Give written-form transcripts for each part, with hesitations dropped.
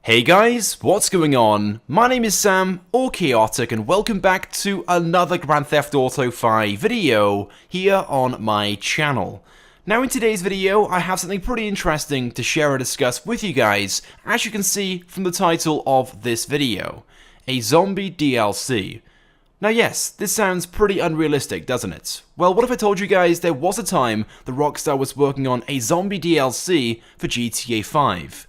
Hey guys, what's going on? My name is Sam, or Chaotic, and welcome back to another Grand Theft Auto 5 video here on my channel. Now in today's video, I have something pretty interesting to share and discuss with you guys, as you can see from the title of this video, a zombie DLC. Now yes, this sounds pretty unrealistic, doesn't it? Well, what if I told you guys there was a time that Rockstar was working on a zombie DLC for GTA 5?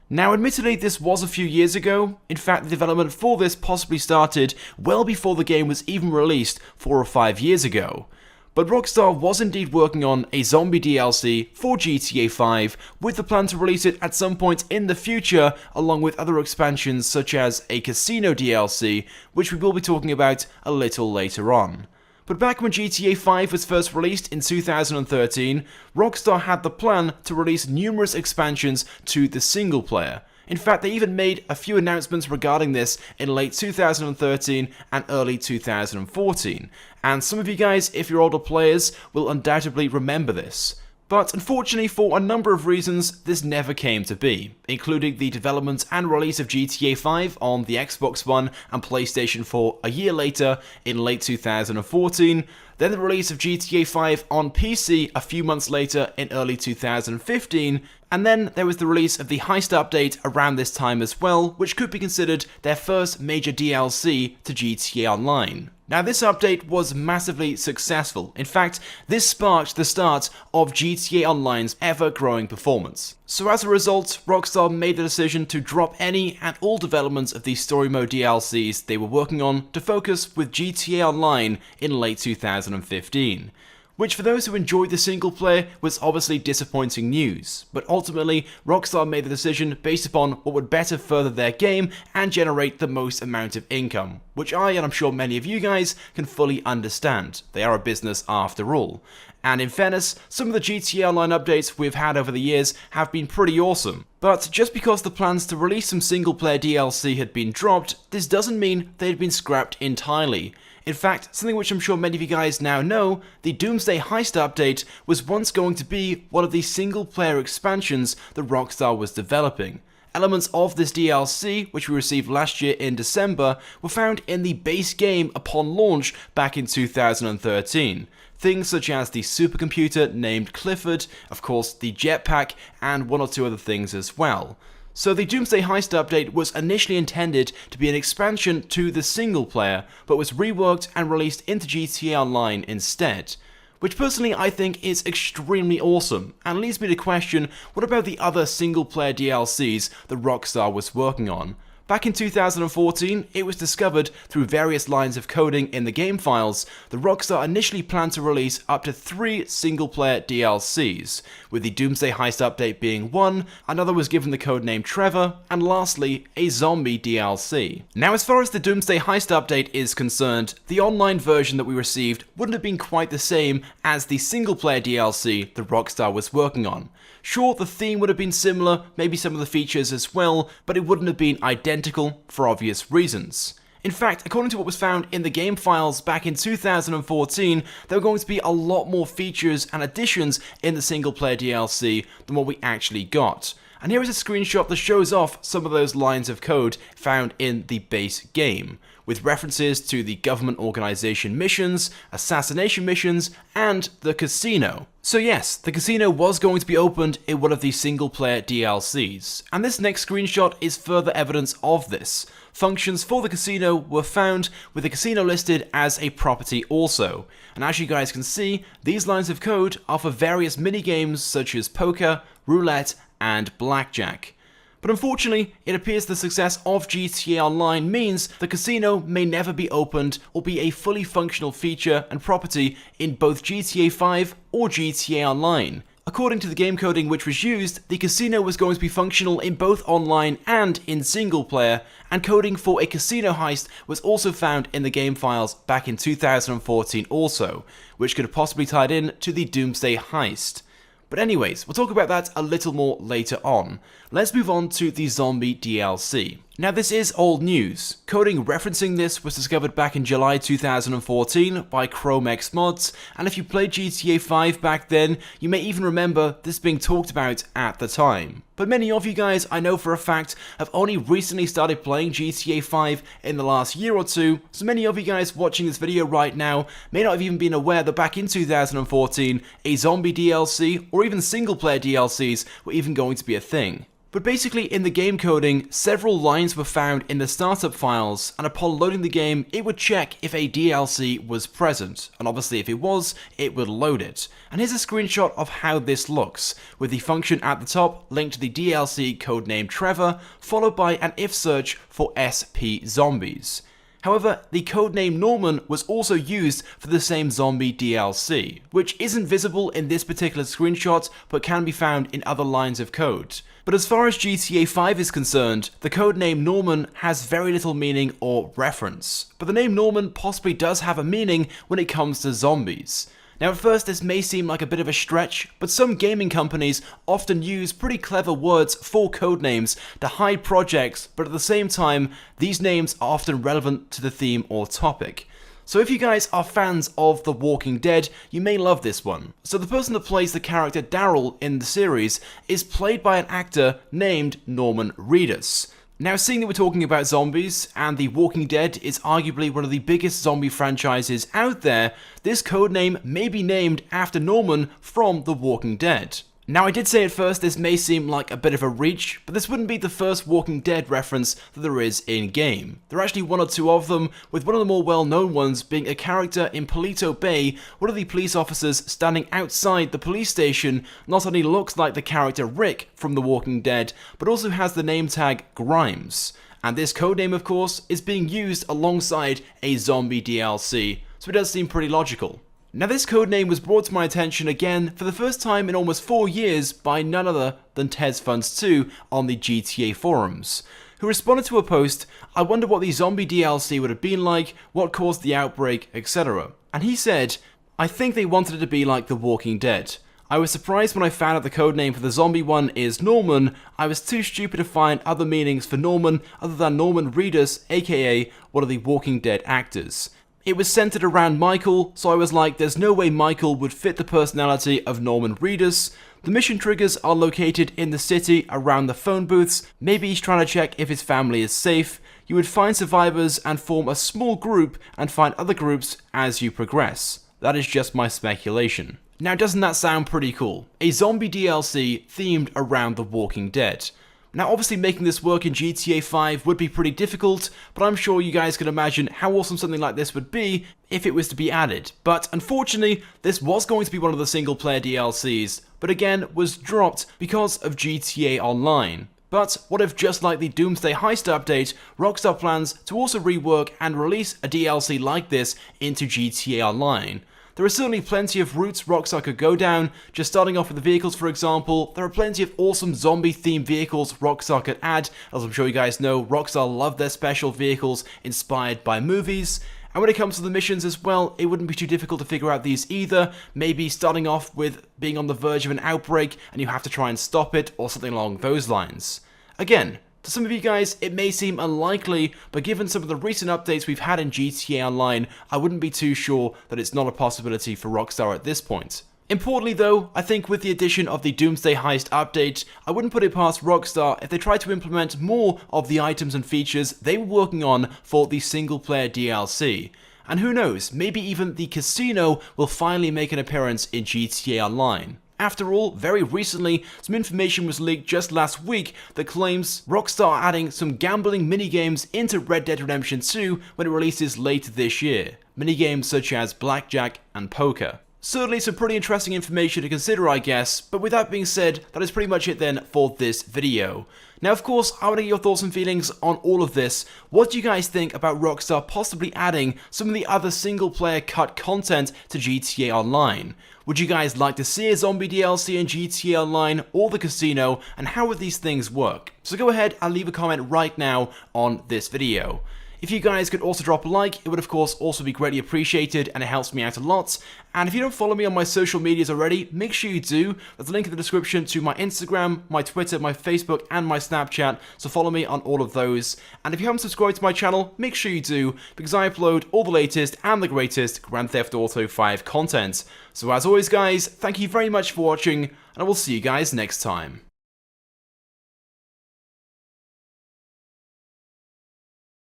Now admittedly this was a few years ago. In fact, the development for this possibly started well before the game was even released 4 or 5 years ago. But Rockstar was indeed working on a zombie DLC for GTA 5 with the plan to release it at some point in the future, along with other expansions such as a casino DLC, which we will be talking about a little later on. But back when GTA 5 was first released in 2013, Rockstar had the plan to release numerous expansions to the single player. In fact, they even made a few announcements regarding this in late 2013 and early 2014. And some of you guys, if you're older players, will undoubtedly remember this. But unfortunately, for a number of reasons, this never came to be, including the development and release of GTA 5 on the Xbox One and PlayStation 4 a year later in late 2014, then the release of GTA 5 on PC a few months later in early 2015, and then there was the release of the Heist update around this time as well, which could be considered their first major DLC to GTA Online. Now this update was massively successful. In fact, this sparked the start of GTA Online's ever-growing performance. So as a result, Rockstar made the decision to drop any and all developments of these story mode DLCs they were working on to focus with GTA Online in late 2015. Which for those who enjoyed the single player was obviously disappointing news, but ultimately Rockstar made the decision based upon what would better further their game and generate the most amount of income, which I, and I'm sure many of you guys, can fully understand. They are a business after all. And in fairness, some of the GTA Online updates we've had over the years have been pretty awesome. But just because the plans to release some single player DLC had been dropped, this doesn't mean they had been scrapped entirely. In fact, something which I'm sure many of you guys now know, the Doomsday Heist update was once going to be one of the single-player expansions that Rockstar was developing. Elements of this DLC, which we received last year in December, were found in the base game upon launch back in 2013. Things such as the supercomputer named Clifford, of course the jetpack, and one or two other things as well. So the Doomsday Heist update was initially intended to be an expansion to the single player, but was reworked and released into GTA Online instead. Which personally I think is extremely awesome, and leads me to question, what about the other single player DLCs that Rockstar was working on? Back in 2014, it was discovered through various lines of coding in the game files that Rockstar initially planned to release up to 3 single-player DLCs, with the Doomsday Heist update being one, another was given the codename Trevor, and lastly, a zombie DLC. Now as far as the Doomsday Heist update is concerned, the online version that we received wouldn't have been quite the same as the single-player DLC that Rockstar was working on. Sure, the theme would have been similar, maybe some of the features as well, but it wouldn't have been identical for obvious reasons. In fact, according to what was found in the game files back in 2014, there were going to be a lot more features and additions in the single-player DLC than what we actually got. And here is a screenshot that shows off some of those lines of code found in the base game, with references to the government organization missions, assassination missions, and the casino. So yes, the casino was going to be opened in one of the single-player DLCs, and this next screenshot is further evidence of this. Functions for the casino were found, with the casino listed as a property also. And as you guys can see, these lines of code are for various mini-games such as poker, roulette, and blackjack. But unfortunately, it appears the success of GTA Online means the casino may never be opened or be a fully functional feature and property in both GTA 5 or GTA Online. According to the game coding which was used, the casino was going to be functional in both online and in single player, and coding for a casino heist was also found in the game files back in 2014 also, which could have possibly tied in to the Doomsday Heist. But anyways, we'll talk about that a little more later on. Let's move on to the zombie DLC. Now this is old news. Coding referencing this was discovered back in July 2014 by ChromeX Mods, and if you played GTA 5 back then, you may even remember this being talked about at the time. But many of you guys, I know for a fact, have only recently started playing GTA 5 in the last year or two, so many of you guys watching this video right now may not have even been aware that back in 2014, a zombie DLC or even single player DLCs were even going to be a thing. But basically in the game coding, several lines were found in the startup files, and upon loading the game, it would check if a DLC was present, and obviously if it was, it would load it. And here's a screenshot of how this looks, with the function at the top linked to the DLC codename Trevor, followed by an if search for SP zombies. However, the codename Norman was also used for the same zombie DLC, which isn't visible in this particular screenshot, but can be found in other lines of code. But as far as GTA 5 is concerned, the codename Norman has very little meaning or reference. But the name Norman possibly does have a meaning when it comes to zombies. Now at first this may seem like a bit of a stretch, but some gaming companies often use pretty clever words for codenames to hide projects, but at the same time, these names are often relevant to the theme or topic. So if you guys are fans of The Walking Dead, you may love this one. So the person that plays the character Daryl in the series is played by an actor named Norman Reedus. Now, seeing that we're talking about zombies, and The Walking Dead is arguably one of the biggest zombie franchises out there, this codename may be named after Norman from The Walking Dead. Now, I did say at first this may seem like a bit of a reach, but this wouldn't be the first Walking Dead reference that there is in-game. There are actually one or two of them, with one of the more well-known ones being a character in Paleto Bay. One of the police officers standing outside the police station not only looks like the character Rick from The Walking Dead, but also has the name tag Grimes. And this codename, of course, is being used alongside a zombie DLC, so it does seem pretty logical. Now this codename was brought to my attention again for the first time in almost 4 years by none other than TezFunds2 on the GTA forums, who responded to a post, "I wonder what the zombie DLC would have been like, what caused the outbreak, etc." And he said, "I think they wanted it to be like The Walking Dead. I was surprised when I found out the codename for the zombie one is Norman. I was too stupid to find other meanings for Norman other than Norman Reedus, aka one of the Walking Dead actors. It was centered around Michael, so I was like, there's no way Michael would fit the personality of Norman Reedus. The mission triggers are located in the city around the phone booths. Maybe he's trying to check if his family is safe. You would find survivors and form a small group and find other groups as you progress. That is just my speculation." Now, doesn't that sound pretty cool? A zombie DLC themed around The Walking Dead. Now, obviously making this work in GTA 5 would be pretty difficult, but I'm sure you guys can imagine how awesome something like this would be if it was to be added. But unfortunately, this was going to be one of the single player DLCs, but again, was dropped because of GTA Online. But what if, just like the Doomsday Heist update, Rockstar plans to also rework and release a DLC like this into GTA Online? There are certainly plenty of routes Rockstar could go down. Just starting off with the vehicles, for example, there are plenty of awesome zombie-themed vehicles Rockstar could add. As I'm sure you guys know, Rockstar love their special vehicles inspired by movies. And when it comes to the missions as well, it wouldn't be too difficult to figure out these either. Maybe starting off with being on the verge of an outbreak and you have to try and stop it, or something along those lines. Again, to some of you guys, it may seem unlikely, but given some of the recent updates we've had in GTA Online, I wouldn't be too sure that it's not a possibility for Rockstar at this point. Importantly though, I think with the addition of the Doomsday Heist update, I wouldn't put it past Rockstar if they tried to implement more of the items and features they were working on for the single player DLC. And who knows, maybe even the casino will finally make an appearance in GTA Online. After all, very recently, some information was leaked just last week that claims Rockstar are adding some gambling minigames into Red Dead Redemption 2 when it releases later this year. Minigames such as blackjack and poker. Certainly some pretty interesting information to consider, I guess, but with that being said, that is pretty much it then for this video. Now, of course, I want to get your thoughts and feelings on all of this. What do you guys think about Rockstar possibly adding some of the other single-player cut content to GTA Online? Would you guys like to see a zombie DLC in GTA Online or the casino, and how would these things work? So go ahead and leave a comment right now on this video. If you guys could also drop a like, it would of course also be greatly appreciated and it helps me out a lot. And if you don't follow me on my social medias already, make sure you do. There's a link in the description to my Instagram, my Twitter, my Facebook, and my Snapchat, so follow me on all of those. And if you haven't subscribed to my channel, make sure you do, because I upload all the latest and the greatest Grand Theft Auto 5 content. So as always guys, thank you very much for watching, and I will see you guys next time.